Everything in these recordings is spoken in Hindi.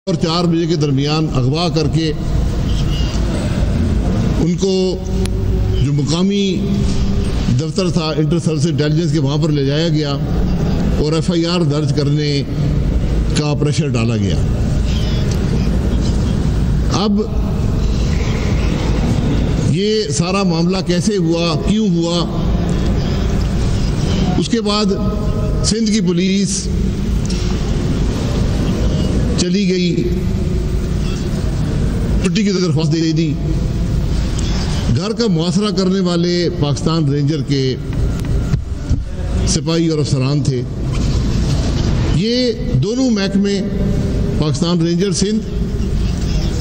और 4 बजे के दरमियान अगवा करके उनको जो मुकामी दफ्तर था इंटर सर्विस इंटेलिजेंस के, वहाँ पर ले जाया गया और FIR दर्ज करने का प्रेशर डाला गया। अब ये सारा मामला कैसे हुआ, क्यों हुआ, उसके बाद सिंध की पुलिस चली गई, छुट्टी की दरख्वास्त दे दी। घर का मुआसरा करने वाले पाकिस्तान रेंजर के सिपाही और अफसरान थे। ये दोनों महकमे पाकिस्तान रेंजर सिंध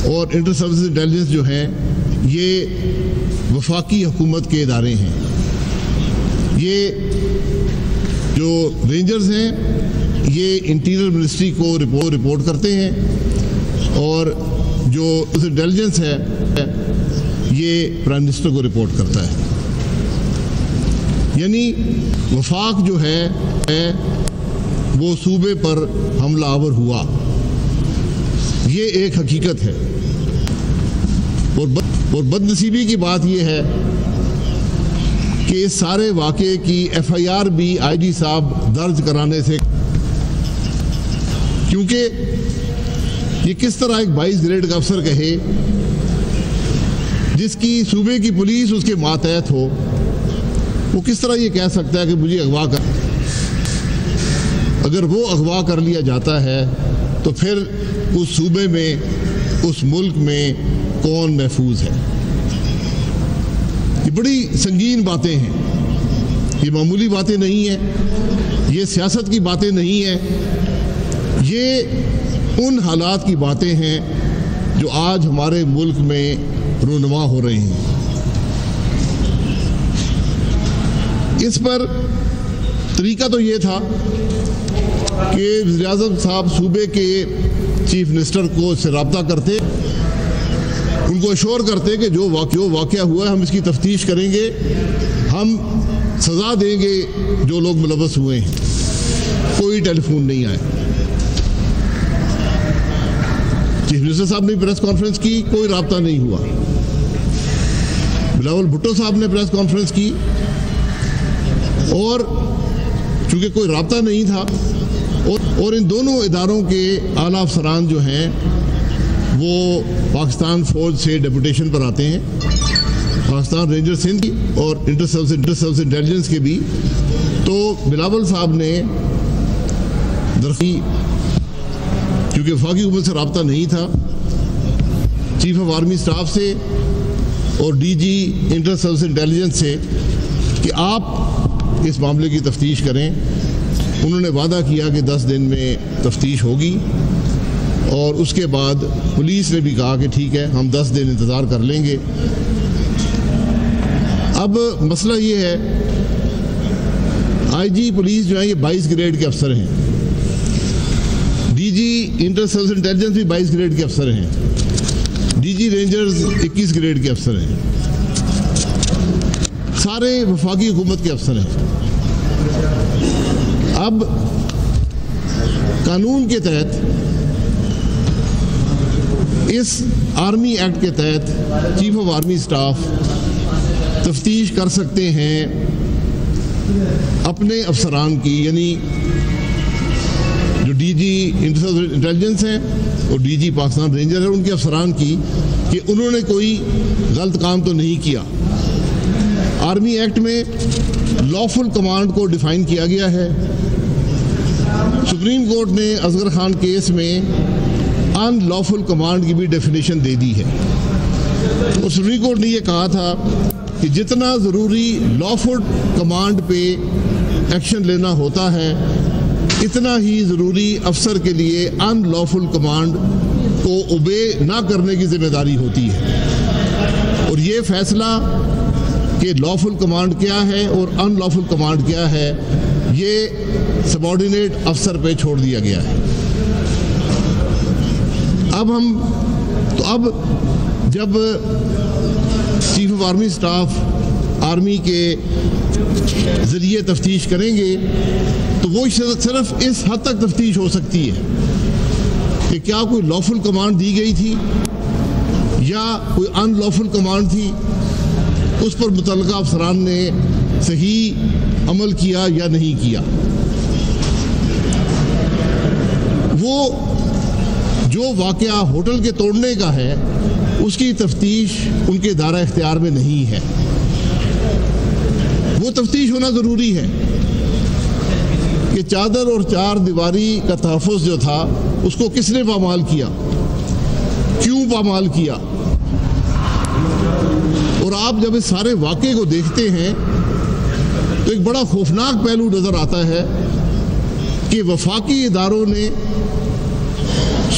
और इंटर सर्विस इंटेलिजेंस जो हैं, ये वफाकी हुकूमत के इदारे हैं। ये जो रेंजर्स हैं ये इंटीरियर मिनिस्ट्री को रिपोर्ट करते हैं और जो इंटेलिजेंस है ये प्राइम मिनिस्टर को रिपोर्ट करता है। यानी वफाक जो है वो सूबे पर हमलावर हुआ, ये एक हकीकत है। और बदनसीबी की बात यह है कि इस सारे वाक़े की FIR भी IG साहब दर्ज कराने से, क्योंकि ये किस तरह एक 22 ग्रेड का अफसर कहे जिसकी सूबे की पुलिस उसके मातहत हो, वो किस तरह ये कह सकता है कि मुझे अगवा कर। अगर वो अगवा कर लिया जाता है तो फिर उस सूबे में, उस मुल्क में कौन महफूज है। ये बड़ी संगीन बातें हैं, ये मामूली बातें नहीं हैं, ये सियासत की बातें नहीं हैं, ये उन हालात की बातें हैं जो आज हमारे मुल्क में रूनुमा हो रहे हैं। इस पर तरीका तो ये था कि वज़ीर-ए-आज़म साहब सूबे के चीफ मिनिस्टर को से रब्ता करते, उनको अश्योर करते कि जो वाक़या हुआ है हम इसकी तफ्तीश करेंगे, हम सज़ा देंगे जो लोग मुलव्वस हुए हैं। कोई टेलीफोन नहीं आया। चीफ मिनिस्टर साहब ने प्रेस कॉन्फ्रेंस की, कोई रब्ता नहीं हुआ। बिलावल भुट्टो साहब ने प्रेस कॉन्फ्रेंस की और चूंकि कोई रब्ता नहीं था और इन दोनों इदारों के आला अफसरान जो हैं वो पाकिस्तान फौज से डेपुटेशन पर आते हैं, पाकिस्तान रेंजर सिंध और इंटर सर्विस इंटेलिजेंस के भी। तो बिलावल साहब ने क्योंकि वफाकी हुकूमत से रब्ता नहीं था, चीफ ऑफ आर्मी स्टाफ से और DG इंटर सर्विस इंटेलिजेंस से कि आप इस मामले की तफ्तीश करें। उन्होंने वादा किया कि 10 दिन में तफ्तीश होगी और उसके बाद पुलिस ने भी कहा कि ठीक है, हम 10 दिन इंतज़ार कर लेंगे। अब मसला ये है, IG पुलिस जो है ये 22 ग्रेड के अफसर हैं, DG इंटर सर्विस इंटेलिजेंस भी 22 ग्रेड के अफसर हैं, DG रेंजर्स 21 ग्रेड के अफसर हैं, सारे वफाकी हुकूमत के अफसर हैं। अब कानून के तहत, इस आर्मी एक्ट के तहत चीफ ऑफ आर्मी स्टाफ तफ्तीश कर सकते हैं अपने अफसरान की, यानी जो DG इंटेलिजेंस है और DG पाकिस्तान रेंजर है उनके अफसरान की, कि उन्होंने कोई गलत काम तो नहीं किया। आर्मी एक्ट में लॉफुल कमांड को डिफाइन किया गया है। सुप्रीम कोर्ट ने असगर खान केस में अनलॉफुल कमांड की भी डेफिनेशन दे दी है और सुप्रीम कोर्ट ने यह कहा था कि जितना ज़रूरी लॉफुल कमांड पे एक्शन लेना होता है, इतना ही ज़रूरी अफसर के लिए अनलॉफुल कमांड को ओबे ना करने की जिम्मेदारी होती है। और ये फैसला कि लॉफुल कमांड क्या है और अनलॉफुल कमांड क्या है, ये सबऑर्डिनेट अफसर पे छोड़ दिया गया है। अब जब chief of army staff army के ज़रिए तफ्तीश करेंगे तो वो सिर्फ इस हद तक तफ्तीश हो सकती है कि क्या कोई लॉफुल कमांड दी गई थी या कोई अनलॉफुल कमांड थी, उस पर मुतल्लिका अफसरान ने सही अमल किया या नहीं किया। वो जो वाक़या होटल के तोड़ने का है उसकी तफ्तीश उनके दायरा इख्तियार में नहीं है। वो तफ्तीश होना ज़रूरी है कि चादर और चार दीवारी का तहफ़्फ़ुज़ जो था उसको किसने पामाल किया, क्यों पामाल किया। और आप जब इस सारे वाक़े को देखते हैं तो एक बड़ा खौफनाक पहलू नज़र आता है कि वफाकी इदारों ने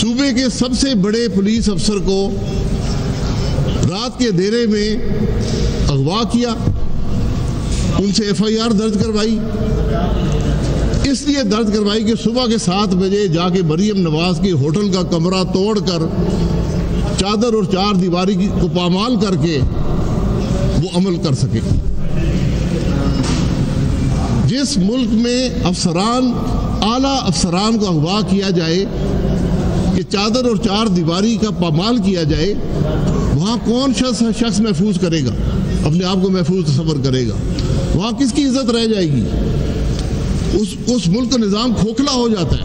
सूबे के सबसे बड़े पुलिस अफसर को रात के अंधेरे में अगवा किया, उनसे FIR दर्ज करवाई। इसलिए दर्ज करवाई कि सुबह के 7 बजे जाके मरियम नवाज की होटल का कमरा तोड़कर चादर और चार दीवारी को पामाल करके वो अमल कर सके। जिस मुल्क में अफसरान, आला अफसरान को अगवा किया जाए कि चादर और चार दीवारी का पामाल किया जाए, वहाँ कौन शख्स महफूज करेगा, अपने आप को महफूज तस्वर करेगा? वहाँ किसकी इज्जत रह जाएगी? उस मुल्क का निज़ाम खोखला हो जाता है।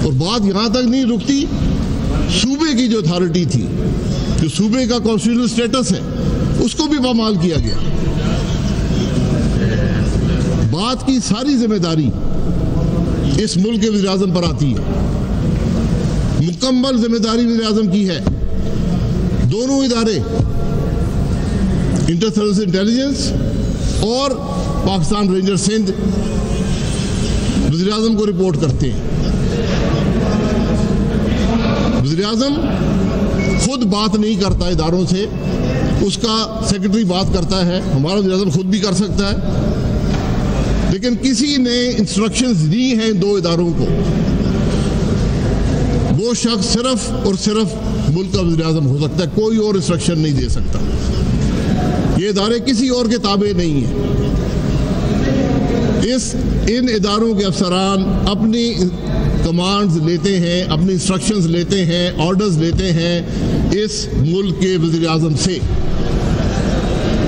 और बात यहाँ तक नहीं रुकती, सूबे की जो अथॉरिटी थी, जो सूबे का कॉन्स्टिट्यूशनल स्टेटस है, उसको भी पामाल किया गया। बात की सारी जिम्मेदारी इस मुल्क के वज़ीर-ए-आज़म पर आती है। मुकम्मल जिम्मेदारी वज़ीर-ए-आज़म की है। दोनों इदारे, इंटर सर्विस इंटेलिजेंस और पाकिस्तान रेंजर सिंध, वज़ीर-ए-आज़म को रिपोर्ट करते हैं। वज़ीर-ए-आज़म खुद बात नहीं करता इदारों से, उसका सेक्रेटरी बात करता है। हमारा वज़ीर-ए-आज़म खुद भी कर सकता है, लेकिन किसी ने इंस्ट्रक्शंस दी हैं दो इदारों को, वो शख्स सिर्फ और सिर्फ मुल्क का वज़ीर-ए-आज़म हो सकता है, कोई और इंस्ट्रक्शन नहीं दे सकता। ये इदारे किसी और के ताबे नहीं है। इन इदारों के अफसरान अपनी कमांड्स लेते हैं, अपनी इंस्ट्रक्शंस लेते हैं, ऑर्डर्स लेते हैं इस मुल्क के वज़ीर-ए-आज़म से।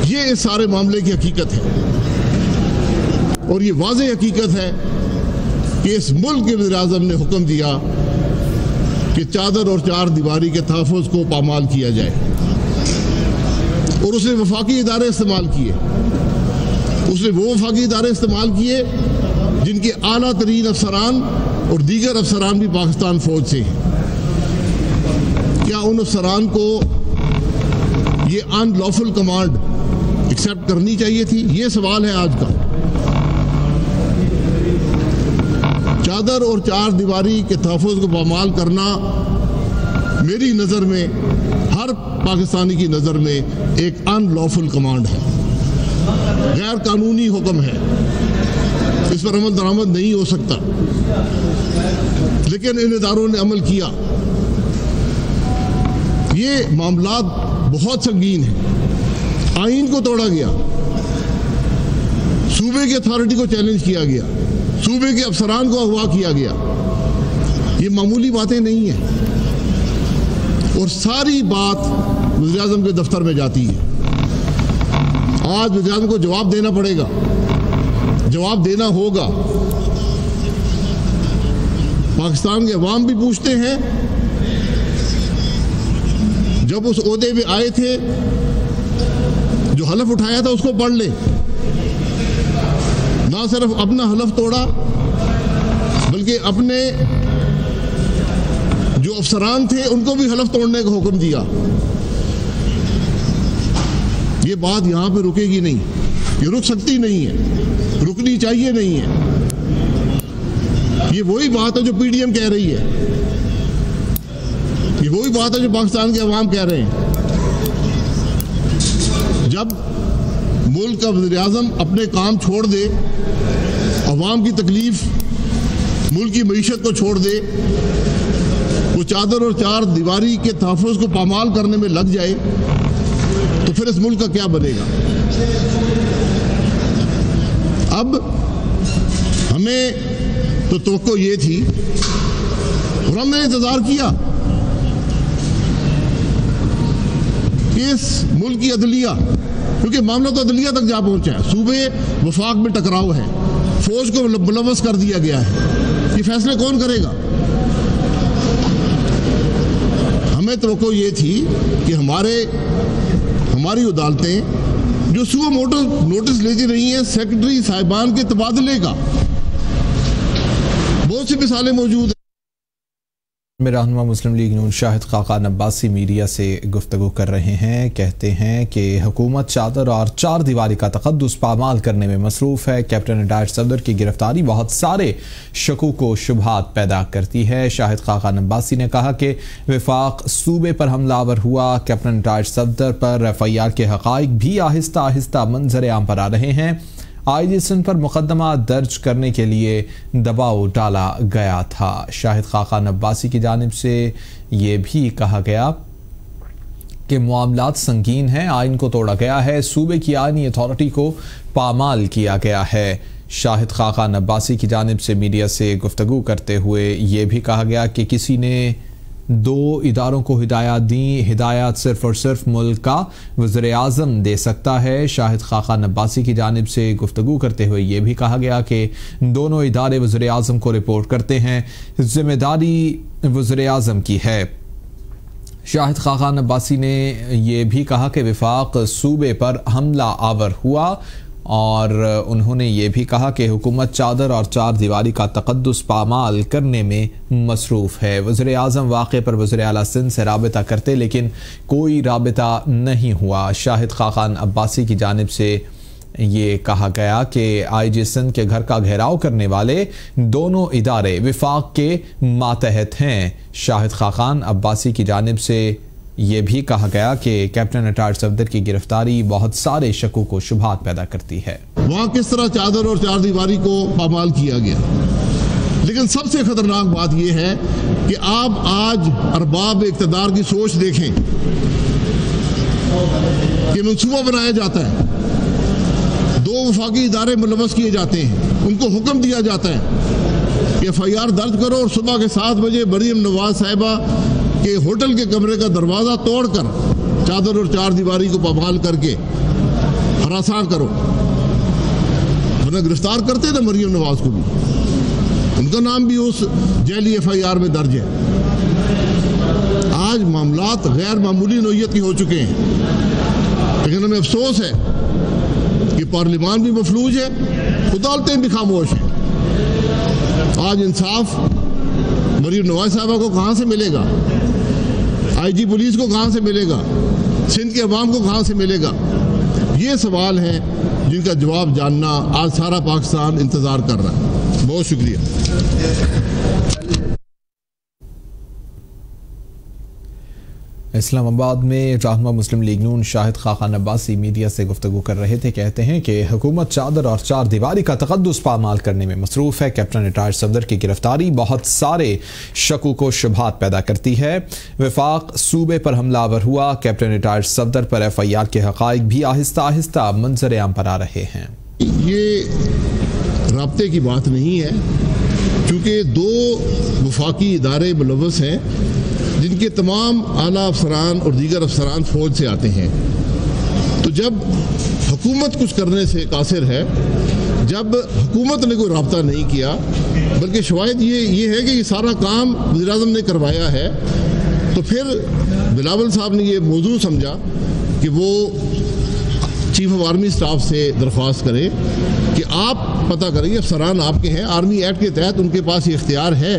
ये इस सारे मामले की हकीकत है। और ये वाज़ेह हकीकत है कि इस मुल्क के वज़ीर-ए-आज़म ने हुक्म दिया कि चादर और चार दीवारी के तहफ़्फ़ुज़ को पामाल किया जाए, और उसने वफाकी इदारे इस्तेमाल किए। उसने वो वफाकी इदारे इस्तेमाल किए जिनके आला तरीन अफसरान और दीगर अफसरान भी पाकिस्तान फ़ौज से हैं। क्या उन अफसरान को ये अनलॉफुल कमांड एक्सेप्ट करनी चाहिए थी? ये सवाल है आज का। चादर और चार दीवारी के तहफ़्फ़ुज़ को पामाल करना मेरी नज़र में, हर पाकिस्तानी की नज़र में, एक अनलॉफुल कमांड है, गैर कानूनी हुक्म है। इस पर अमल दरामद नहीं हो सकता, लेकिन इन इदारों ने अमल किया। ये मामलात बहुत संगीन है। आईन को तोड़ा गया, सूबे की अथॉरिटी को चैलेंज किया गया, सूबे के अफसरान को अगवा किया गया। ये मामूली बातें नहीं है, और सारी बात वज़ीर-ए-आज़म के दफ्तर में जाती है। आज वज़ीर-ए-आज़म को जवाब देना पड़ेगा, जवाब देना होगा। पाकिस्तान के अवाम भी पूछते हैं, जब उस ओहदे में आए थे, जो हलफ उठाया था उसको पढ़ ले। ना सिर्फ अपना हलफ तोड़ा, बल्कि अपने जो अफसरान थे उनको भी हलफ तोड़ने का हुक्म दिया। ये बात यहां पे रुकेगी नहीं, ये रुक सकती नहीं है, रुकनी चाहिए नहीं है। ये वही बात है जो PDM कह रही है, ये वही बात है जो पाकिस्तान के अवाम कह रहे हैं। जब मुल्क का वज़ीर-ए-आज़म अपने काम छोड़ दे, अवाम की तकलीफ, मुल्क की मईशत को छोड़ दे, वो चादर और चार दीवारी के तहफ़्फ़ुज़ को पामाल करने में लग जाए, तो फिर इस मुल्क का क्या बनेगा? अब हमें तो तवक्को ये थी, और हमने इंतजार किया कि इस मुल्क की अदलिया, क्योंकि मामला तो अदलिया तक जा पहुंचा है, सूबे वफाक में टकराव है, फौज को मुलव्वस कर दिया गया है, ये फैसले कौन करेगा? हमें तवक्को ये थी कि हमारी अदालतें जो सुबह नोटिस लेती रही हैं सेक्रेटरी साहिबान के तबादले का, बहुत सी मिसालें मौजूद हैं। रहनुमा मुस्लिम लीग नून शाहिद खाकान अब्बासी मीडिया से गुफ्तगू कर रहे हैं। कहते हैं कि हुकूमत चादर और चार दीवारी का तकद्दुस पामाल करने में मसरूफ है। कैप्टन रिटायर्ड सफदर की गिरफ्तारी बहुत सारे शकूक व शुबहात पैदा करती है। शाहिद खाकान अब्बासी ने कहा कि विफाक सूबे पर हमलावर हुआ। कैप्टन रिटायर्ड सफदर पर FIR के हक़ाइक़ भी आहिस्ता आहिस्ता मंजर आम पर आ रहे हैं। IG सिंध पर मुकदमा दर्ज करने के लिए दबाव डाला गया था। शाहिद खाकान अब्बासी की जानिब से ये भी कहा गया कि मामलात संगीन हैं, आइन को तोड़ा गया है, सूबे की आइनी अथॉरिटी को पामाल किया गया है। शाहिद खाकान अब्बासी की जानिब से मीडिया से गुफ्तगू करते हुए ये भी कहा गया कि किसी ने 2 इदारों को हिदायत दी, हिदायत सिर्फ और सिर्फ मुल्क का वज़ीर-ए-आज़म दे सकता है। शाहिद खाकान अब्बासी की जानिब से गुफ्तगू करते हुए ये भी कहा गया कि दोनों इदारे वज़ीर-ए-आज़म को रिपोर्ट करते हैं, जिम्मेदारी वज़ीर-ए-आज़म की है। शाहिद खाकान अब्बासी ने यह भी कहा कि विफाक सूबे पर हमला आवर हुआ और उन्होंने ये भी कहा कि हुकूमत चादर और चार दीवारी का तकद्दुस पामाल करने में मसरूफ़ है। वज़ीर-ए-आज़म वाक़े पर वज़ीर आला सिंध से राबिता करते लेकिन कोई राबिता नहीं हुआ। शाहिद खाकान अब्बासी की जानिब से ये कहा गया कि IG सिंध के घर का घेराव करने वाले दोनों इदारे विफाक के मातहत हैं। शाहिद खाकान अब्बासी की जानिब से ये भी कहा गया कि कैप्टन रिटायर्ड सफदर की गिरफ्तारी बहुत सारे शकूक को शुबहात पैदा करती है। वहाँ किस तरह चादर और चार दीवारी को पामाल किया गया, लेकिन सबसे खतरनाक बात यह है कि आप आज अरबाब इक़्तिदार की सोच देखें कि मंसूबा बनाया जाता है, 2 वफाकी इदारे मुलव्वस किए जाते हैं, उनको हुक्म दिया जाता है कि FIR दर्ज करो और सुबह के 7 बजे मरियम नवाज साहिबा के होटल के कमरे का दरवाजा तोड़कर चादर और चार दीवारी को पामाल करके हरासा करो, वरना गिरफ्तार करते ना मरियम नवाज को भी, उनका नाम भी उस जेली FIR में दर्ज है। आज मामलात गैर मामूली नौयत के हो चुके हैं, लेकिन हमें अफसोस है कि पार्लिमान भी मफलूज है, अदालतें भी खामोश हैं। आज इंसाफ मरियम नवाज साहबा को कहाँ से मिलेगा, IG पुलिस को कहाँ से मिलेगा, सिंध के अवाम को कहाँ से मिलेगा? ये सवाल हैं जिनका जवाब जानना आज सारा पाकिस्तान इंतज़ार कर रहा है। बहुत शुक्रिया। इस्लामाबाद में रहनुमा मुस्लिम लीग नून शाहिद खाकान अब्बासी मीडिया से गुफ्तगू कर रहे थे। कहते हैं कि हुकूमत चादर और चार दीवारी का तकद्दुस पामाल करने में मसरूफ़ है। कैप्टन रिटायर्ड सफदर की गिरफ्तारी बहुत सारे शकूक व शुबहात पैदा करती है। विफाक सूबे पर हमलावर हुआ। कैप्टन रिटायर्ड सफदर पर FIR के हक़ाइक़ भी आहिस्ता आहिस्ता मंजर आम पर आ रहे हैं। ये राब्ते की बात नहीं है, चूँकि 2 वफाकी इदारे मुलव्वस हैं जिनके तमाम आला अफसरान और दीगर अफसरान फौज से आते हैं। तो जब हुकूमत कुछ करने से कासिर है, जब हुकूमत ने कोई राब्ता नहीं किया, बल्कि शवायद ये है कि ये सारा काम वज़ीर-ए-आज़म ने करवाया है, तो फिर बिलावल साहब ने ये मौजू समझा कि वो चीफ ऑफ आर्मी स्टाफ से दरख्वास्त करें कि आप पता करें, अफसरान आपके हैं, आर्मी एक्ट के तहत उनके पास ये इख्तियार है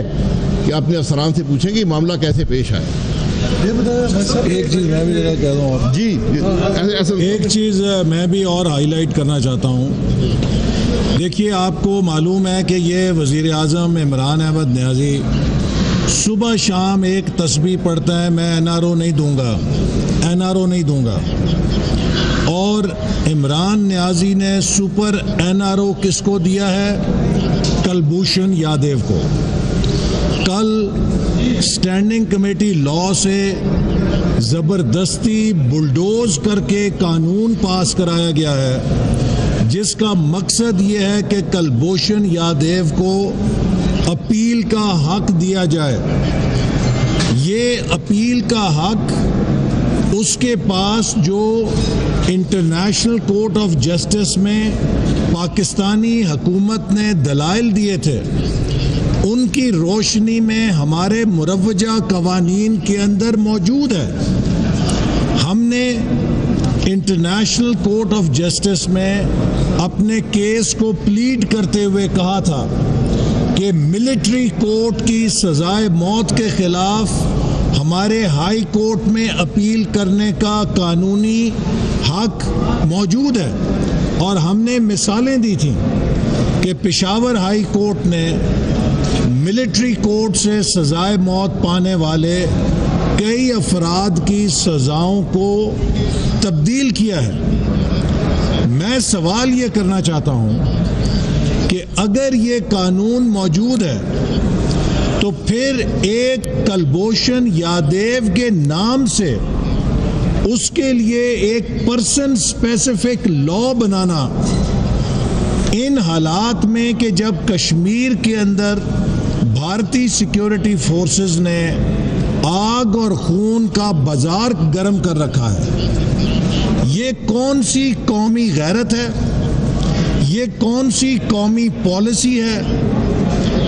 कि अपने अफसरान से पूछें कि मामला कैसे पेश आए। एक चीज़ मैं भी जरा कह दूँ और जी एक चीज़ मैं भी और हाईलाइट करना चाहता हूँ। देखिए, आपको मालूम है कि ये वज़ीर-ए-आज़म इमरान अहमद नियाज़ी सुबह शाम एक तस्बीह पढ़ता है, मैं NRO नहीं दूंगा, NRO नहीं दूंगा। और इमरान नियाज़ी ने सुपर NRO किसको दिया है? कुलभूषण यादव को। कल स्टैंडिंग कमेटी लॉ से ज़बरदस्ती बुलडोज करके कानून पास कराया गया है, जिसका मकसद ये है कि कुलभूषण यादव को अपील का हक दिया जाए। ये अपील का हक उसके पास जो इंटरनेशनल कोर्ट ऑफ जस्टिस में पाकिस्तानी हुकूमत ने दलाइल दिए थे, उनकी रोशनी में हमारे मुरव्वजा कवानीन के अंदर मौजूद है। हमने इंटरनेशनल कोर्ट ऑफ जस्टिस में अपने केस को प्लीड करते हुए कहा था कि मिलिट्री कोर्ट की सजाए मौत के खिलाफ हमारे हाई कोर्ट में अपील करने का कानूनी हक मौजूद है। और हमने मिसालें दी थी कि पेशावर हाई कोर्ट ने मिलिट्री कोर्ट से सजाए मौत पाने वाले कई अफराद की सजाओं को तब्दील किया है। मैं सवाल ये करना चाहता हूँ कि अगर ये कानून मौजूद है तो फिर एक कुलभूषण यादव के नाम से उसके लिए एक पर्सन स्पेसिफिक लॉ बनाना, इन हालात में कि जब कश्मीर के अंदर भारतीय सिक्योरिटी फोर्सेस ने आग और खून का बाजार गर्म कर रखा है, ये कौन सी कौमी गैरत है? ये कौन सी कौमी पॉलिसी है?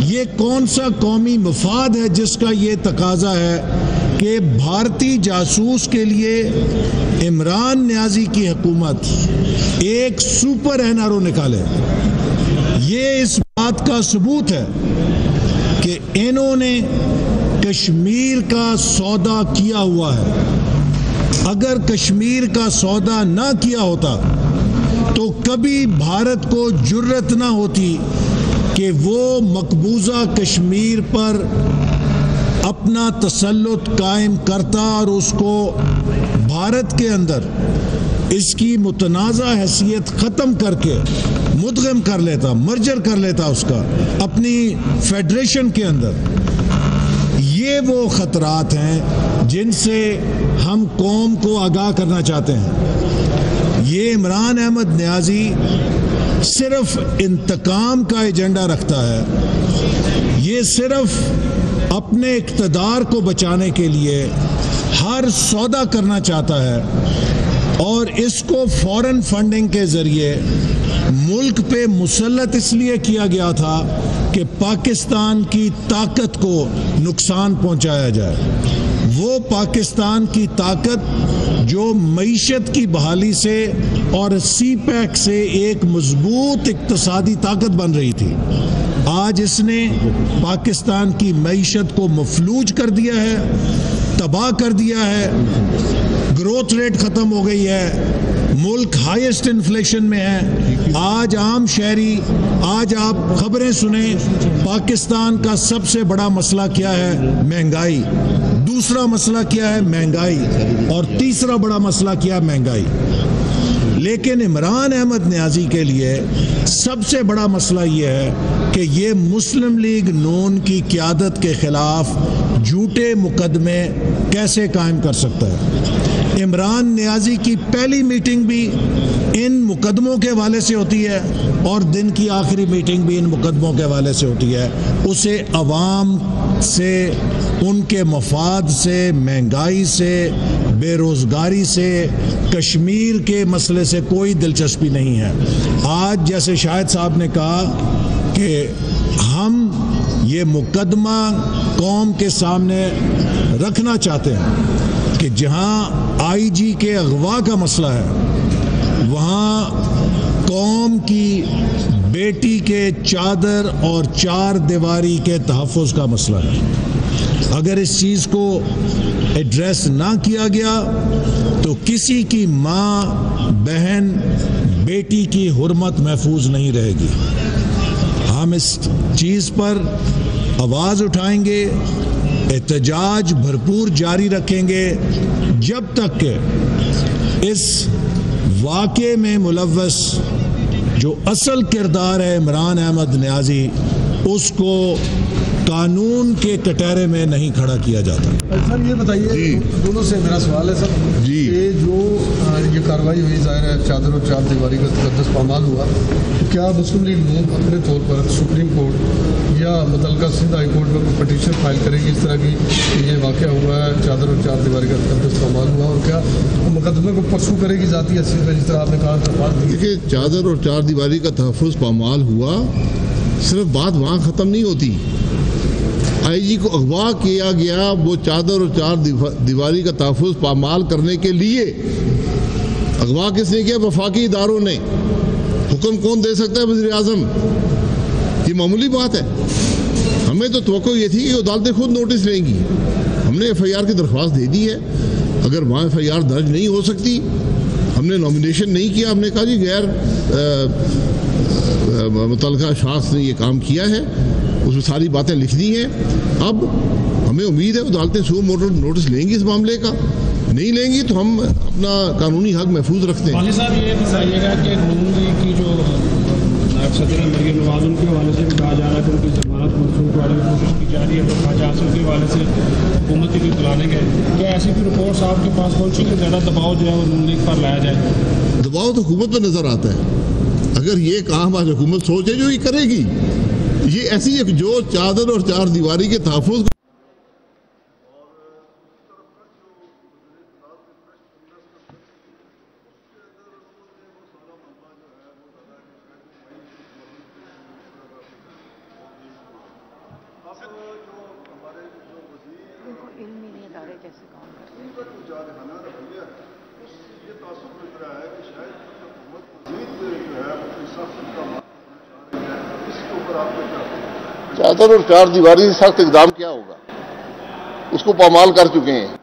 ये कौन सा कौमी मफाद है जिसका ये तकाजा है कि भारतीय जासूस के लिए इमरान नियाजी की हुकूमत एक सुपर एनआरओ निकाले? ये इस बात का सबूत है कि इन्होंने कश्मीर का सौदा किया हुआ है। अगर कश्मीर का सौदा ना किया होता तो कभी भारत को जुर्रत ना होती कि वो मकबूजा कश्मीर पर अपना तसल्लुत कायम करता और उसको भारत के अंदर इसकी मुतनाज़ा हैसियत ख़त्म करके मुदगम कर लेता, मर्जर कर लेता उसका अपनी फेडरेशन के अंदर। ये वो ख़तरात हैं जिनसे हम कौम को आगाह करना चाहते हैं। ये इमरान अहमद नियाजी सिर्फ इंतकाम का एजेंडा रखता है। ये सिर्फ अपने इक़्तिदार को बचाने के लिए हर सौदा करना चाहता है और इसको फॉरेन फंडिंग के ज़रिए मुल्क पे मुसल्लत इसलिए किया गया था कि पाकिस्तान की ताकत को नुकसान पहुंचाया जाए। वो पाकिस्तान की ताकत जो मईशत की बहाली से और सीपैक से एक मजबूत इक्तसादी ताकत बन रही थी, आज इसने पाकिस्तान की मईशत को मफलूज कर दिया है, तबाह कर दिया है। ग्रोथ रेट ख़त्म हो गई है, मुल्क हाईएस्ट इन्फ्लेशन में है। आज आम शहरी, आज आप खबरें सुने, पाकिस्तान का सबसे बड़ा मसला क्या है? महंगाई। दूसरा मसला क्या है? महंगाई। और तीसरा बड़ा मसला क्या है? महंगाई। लेकिन इमरान अहमद नियाजी के लिए सबसे बड़ा मसला यह है कि ये मुस्लिम लीग नून की क़यादत के खिलाफ झूठे मुकदमे कैसे कायम कर सकता है। इमरान नियाजी की पहली मीटिंग भी इन मुकदमों के हवाले से होती है और दिन की आखिरी मीटिंग भी इन मुकदमों के हवाले से होती है। उसे अवाम से, उनके मफाद से, महंगाई से, बेरोज़गारी से, कश्मीर के मसले से कोई दिलचस्पी नहीं है। आज जैसे शाहिद साहब ने कहा कि हम ये मुकदमा कौम के सामने रखना चाहते हैं कि जहां आईजी के अगवा का मसला है, वहाँ कौम की बेटी के चादर और चार दीवारी के तहफ़्फ़ुज़ का मसला है। अगर इस चीज़ को एड्रेस ना किया गया तो किसी की माँ, बहन, बेटी की हुर्मत महफूज नहीं रहेगी। हम इस चीज़ पर आवाज़ उठाएंगे, एहतजाज भरपूर जारी रखेंगे जब तक कि इस वाक़े में मुलव्वस जो असल किरदार है इमरान अहमद नियाजी, उसको कानून के कटहरे में नहीं खड़ा किया जाता। सर ये बताइए, दोनों से मेरा सवाल है सर जी, ये जो ये कार्रवाई हुई, जाहिर है चादर और चार दीवारी का तकद्दुस पामाल हुआ, तो क्या मुस्लिम लीग नून अपने तौर पर सुप्रीम कोर्ट या मुतल्लिका सिंध हाई कोर्ट में पटिशन फाइल करेगी इस तरह की ये वाक़या हुआ है, चादर और चार दीवारी का तकद्दुस पामाल हुआ, और क्या मुकदमे को परसू करेगी ज़ाती हैसियत में, जिस तरह आपने कहा? देखिए, चादर और चार दीवारी का तहफ़्फ़ुज़ पामाल हुआ, सिर्फ बात वहाँ ख़त्म नहीं होती। आईजी को अगवा किया गया, वो चादर और चार दीवारी का तहफ़्फ़ुज़ पामाल करने के लिए अगवा किसने किया? वफाकी इदारों ने। हुक्म कौन दे सकता है? वज़ीर आज़म। ये मामूली बात है। हमें तो तवक्को ये थी कि अदालतें खुद नोटिस लेंगी। हमने FIR की दरख्वास्त दे दी है। अगर वहाँ FIR दर्ज नहीं हो सकती, हमने नॉमिनेशन नहीं किया, हमने कहा जी गैर मुतल्लिका शख्स ने ये काम किया है, उसमें सारी बातें लिख दी हैं। अब हमें उम्मीद है अदालतें सू मोटर नोटिस लेंगी इस मामले का। नहीं लेंगी तो हम अपना कानूनी हक महफूज रखते हैं। वाली साहब ये बताइएगा कि नून लीग की जो नायब सदर है मरियम नवाज, उनके हवाले से भी कहा जा रहा है कि उनकी जमानत मंसूख वाली कोशिश की जा रही है, तो ख्वाजा आसिम के हवाले से हुकूमत की बुलाने गए। क्या ऐसी भी रिपोर्ट्स आपके पास पहुँची कि ज़्यादा दबाव जो है वो नून लीग पर लाया जाए? दबाव तो हुकूमत पर नज़र आता है। अगर ये काम आज हुकूमत सोचे जो ये करेगी, ये ऐसी जो चादर और चार दीवारी के तहफ़्फ़ुज़ कैसे काम करते हैं, ये तासुब लग रहा है कि शायद चादर और चार दीवारी से सख्त इकदाम क्या होगा? उसको पामाल कर चुके हैं।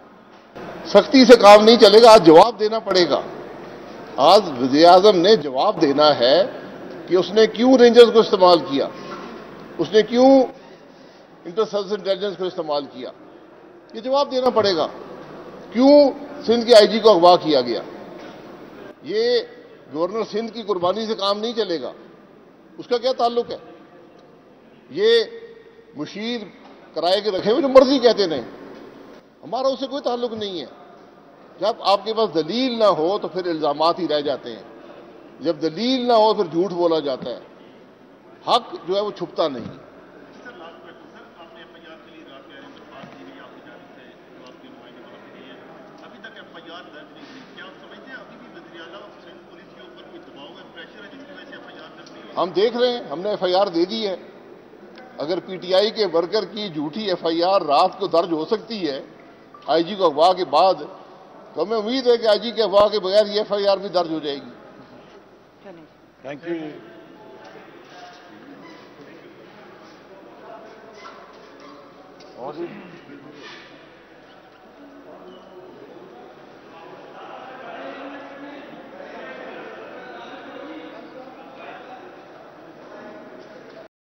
सख्ती से काम नहीं चलेगा, आज जवाब देना पड़ेगा। आज वज़ीर आज़म ने जवाब देना है कि उसने क्यों रेंजर्स को इस्तेमाल किया, उसने क्यों इंटर-सर्विस इंटेलिजेंस को इस्तेमाल किया, ये जवाब देना पड़ेगा। क्यों सिंध के IG को अगवा किया गया? ये गवर्नर सिंध की कुर्बानी से काम नहीं चलेगा, उसका क्या ताल्लुक है? ये मुशीर किराए के रखे हुए जो मर्जी कहते नहीं, हमारा उससे कोई ताल्लुक नहीं है। जब आपके पास दलील ना हो तो फिर इल्जामात ही रह जाते हैं, जब दलील ना हो फिर झूठ बोला जाता है। हक जो है वो छुपता नहीं। हम देख रहे हैं, हमने FIR दे दी है। अगर PTI के वर्कर की झूठी FIR रात को दर्ज हो सकती है IG को अगवा के बाद, तो हमें उम्मीद है कि IG के अगवा के बगैर ये FIR भी दर्ज हो जाएगी। Thank you.